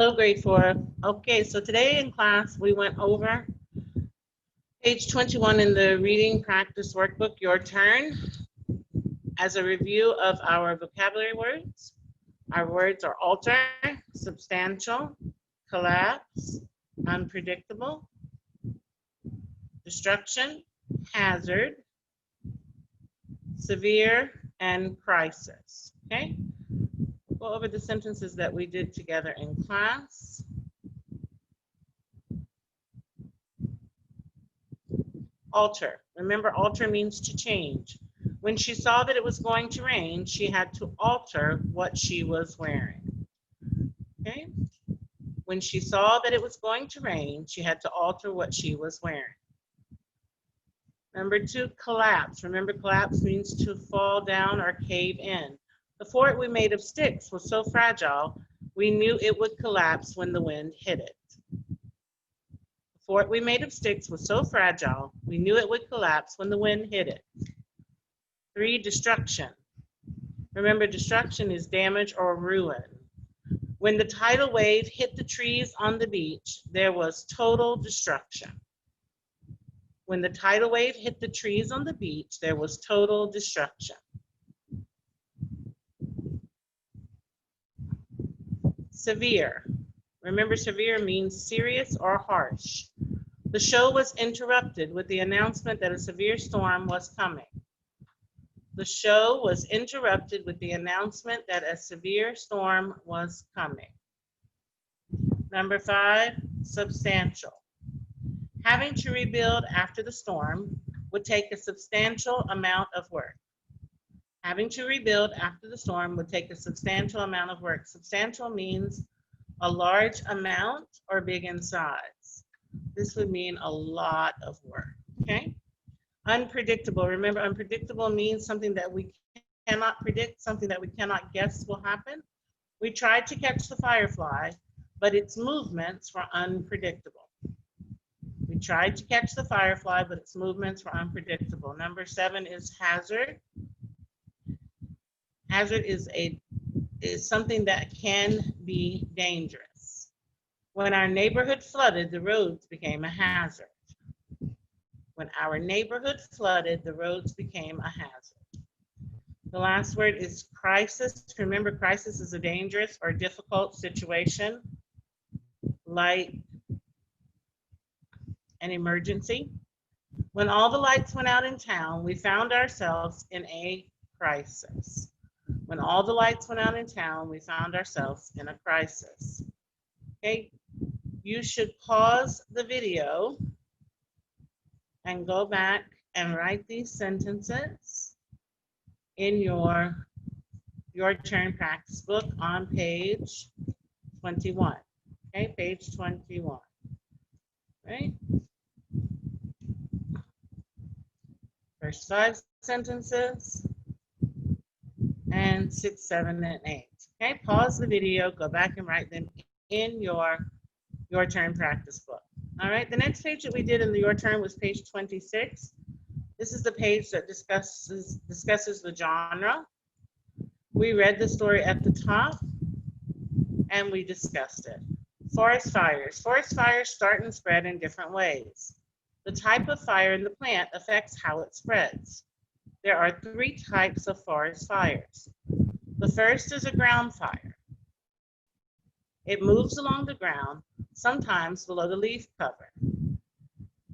Hello, grade 4. Okay, so today in class we went over page 21 in the reading practice workbook, Your Turn, as a review of our vocabulary words. Our words are alter, substantial, collapse, unpredictable, destruction, hazard, severe, and crisis. Okay? Go over the sentences that we did together in class. Alter. Remember, alter means to change. When she saw that it was going to rain, she had to alter what she was wearing. Okay? When she saw that it was going to rain, she had to alter what she was wearing. Number 2, collapse. Remember, collapse means to fall down or cave in. The fort we made of sticks was so fragile, we knew it would collapse when the wind hit it. The fort we made of sticks was so fragile, we knew it would collapse when the wind hit it. 3, destruction. Remember, destruction is damage or ruin. When the tidal wave hit the trees on the beach, there was total destruction. When the tidal wave hit the trees on the beach, there was total destruction. Severe. Remember, severe means serious or harsh. The show was interrupted with the announcement that a severe storm was coming. The show was interrupted with the announcement that a severe storm was coming. Number 5, substantial. Having to rebuild after the storm would take a substantial amount of work. Having to rebuild after the storm would take a substantial amount of work. Substantial means a large amount or big in size. This would mean a lot of work, okay? Unpredictable. Remember, unpredictable means something that we cannot predict, something that we cannot guess will happen. We tried to catch the firefly, but its movements were unpredictable. We tried to catch the firefly, but its movements were unpredictable. Number 7 is hazard. Hazard is something that can be dangerous. When our neighborhood flooded, the roads became a hazard. When our neighborhood flooded, the roads became a hazard. The last word is crisis. Remember, crisis is a dangerous or difficult situation, like an emergency. When all the lights went out in town, we found ourselves in a crisis. When all the lights went out in town, we found ourselves in a crisis. Okay, you should pause the video and go back and write these sentences in your turn practice book on page 21. Okay, page 21. Right? First 5 sentences. And 6, 7, and 8. Okay, pause the video, go back and write them in your turn practice book. All right, the next page that we did in the your turn was page 26. This is the page that discusses the genre. We read the story at the top and we discussed it. Forest fires. Forest fires start and spread in different ways. The type of fire in the plant affects how it spreads. There are 3 types of forest fires. The first is a ground fire. It moves along the ground, sometimes below the leaf cover.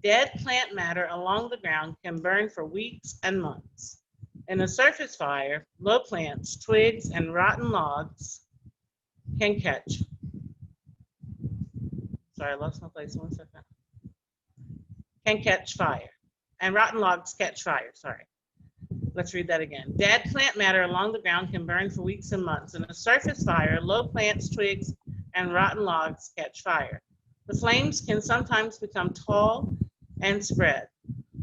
Dead plant matter along the ground can burn for weeks and months. In a surface fire, low plants, twigs, and rotten logs can catch. Sorry, I lost my place, 1 second. Can catch fire. And rotten logs catch fire, sorry. Let's read that again. Dead plant matter along the ground can burn for weeks and months. In a surface fire, low plants, twigs, and rotten logs catch fire. The flames can sometimes become tall and spread.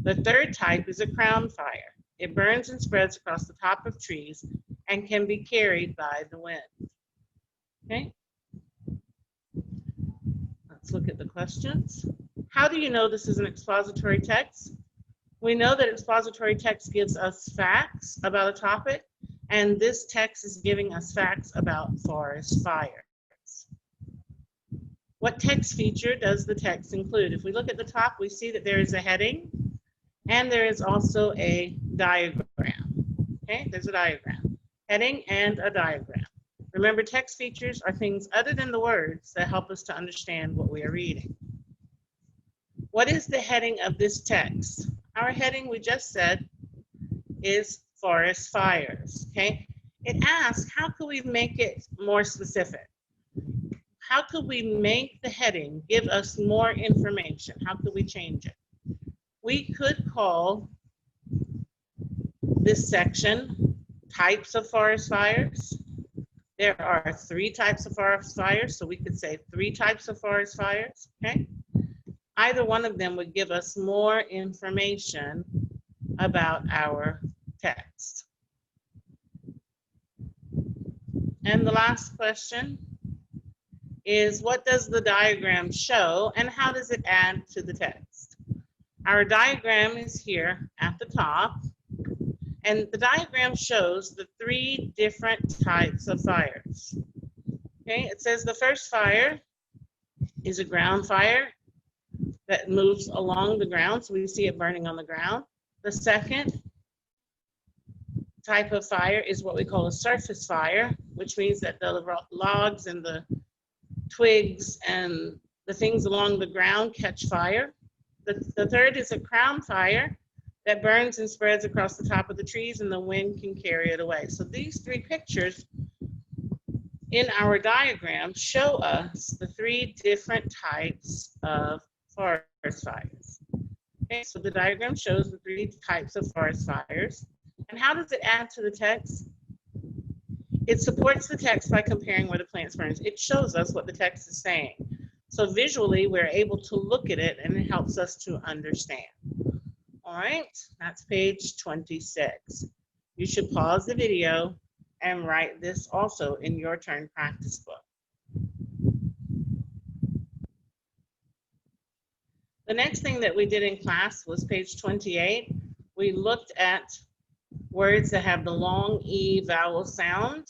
The third type is a crown fire. It burns and spreads across the top of trees and can be carried by the wind. Okay? Let's look at the questions. How do you know this is an expository text? We know that expository text gives us facts about a topic, and this text is giving us facts about forest fires. What text feature does the text include? If we look at the top, we see that there is a heading and there is also a diagram. Okay, there's a diagram. Heading and a diagram. Remember, text features are things other than the words that help us to understand what we are reading. What is the heading of this text? Our heading, we just said, is forest fires. Okay, it asks, how could we make it more specific? How could we make the heading give us more information? How could we change it? We could call this section types of forest fires. There are 3 types of forest fires, so we could say 3 types of forest fires, okay? Either one of them would give us more information about our text. And the last question is, what does the diagram show and how does it add to the text? Our diagram is here at the top, and the diagram shows the 3 different types of fires. Okay, it says the first fire is a ground fire that moves along the ground, so we see it burning on the ground. The second type of fire is what we call a surface fire, which means that the logs and the twigs and the things along the ground catch fire. The third is a crown fire that burns and spreads across the top of the trees and the wind can carry it away. So these 3 pictures in our diagram show us the 3 different types of forest fires. Okay, so the diagram shows the 3 types of forest fires. And how does it add to the text? It supports the text by comparing where the plants burn. It shows us what the text is saying. So visually, we're able to look at it and it helps us to understand. All right, that's page 26. You should pause the video and write this also in your turn practice book. The next thing that we did in class was page 28. We looked at words that have the long E vowel sound.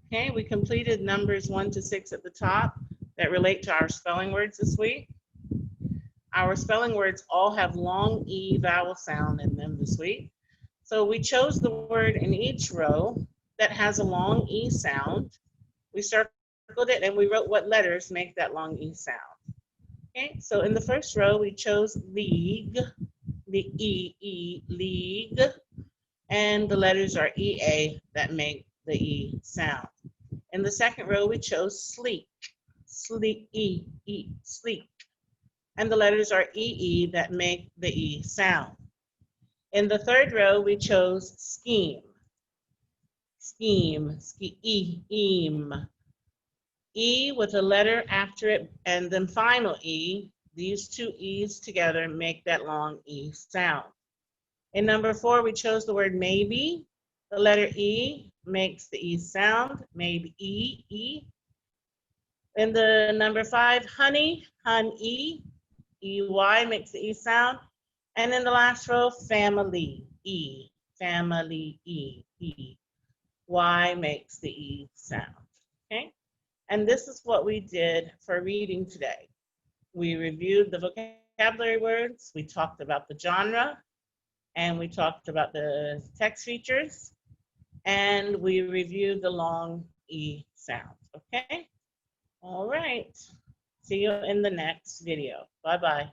Okay, we completed numbers 1 to 6 at the top that relate to our spelling words this week. Our spelling words all have long E vowel sound in them this week. So we chose the word in each row that has a long E sound. We circled it and we wrote what letters make that long E sound. Okay, so in the first row we chose league, the E, league, and the letters are EA that make the E sound. In the second row we chose sleek, sleek, sleek. And the letters are EE that make the E sound. In the third row, we chose scheme, scheme, scheme, E with a letter after it, and then final E. These 2 E's together make that long E sound. In number 4, we chose the word maybe. The letter E makes the E sound, maybe E. In the number 5, honey, honey. EY makes the E sound. And in the last row, family, E, family, E. Y makes the E sound, okay? And this is what we did for reading today. We reviewed the vocabulary words, we talked about the genre, and we talked about the text features, and we reviewed the long E sound, okay? All right, see you in the next video. Bye-bye.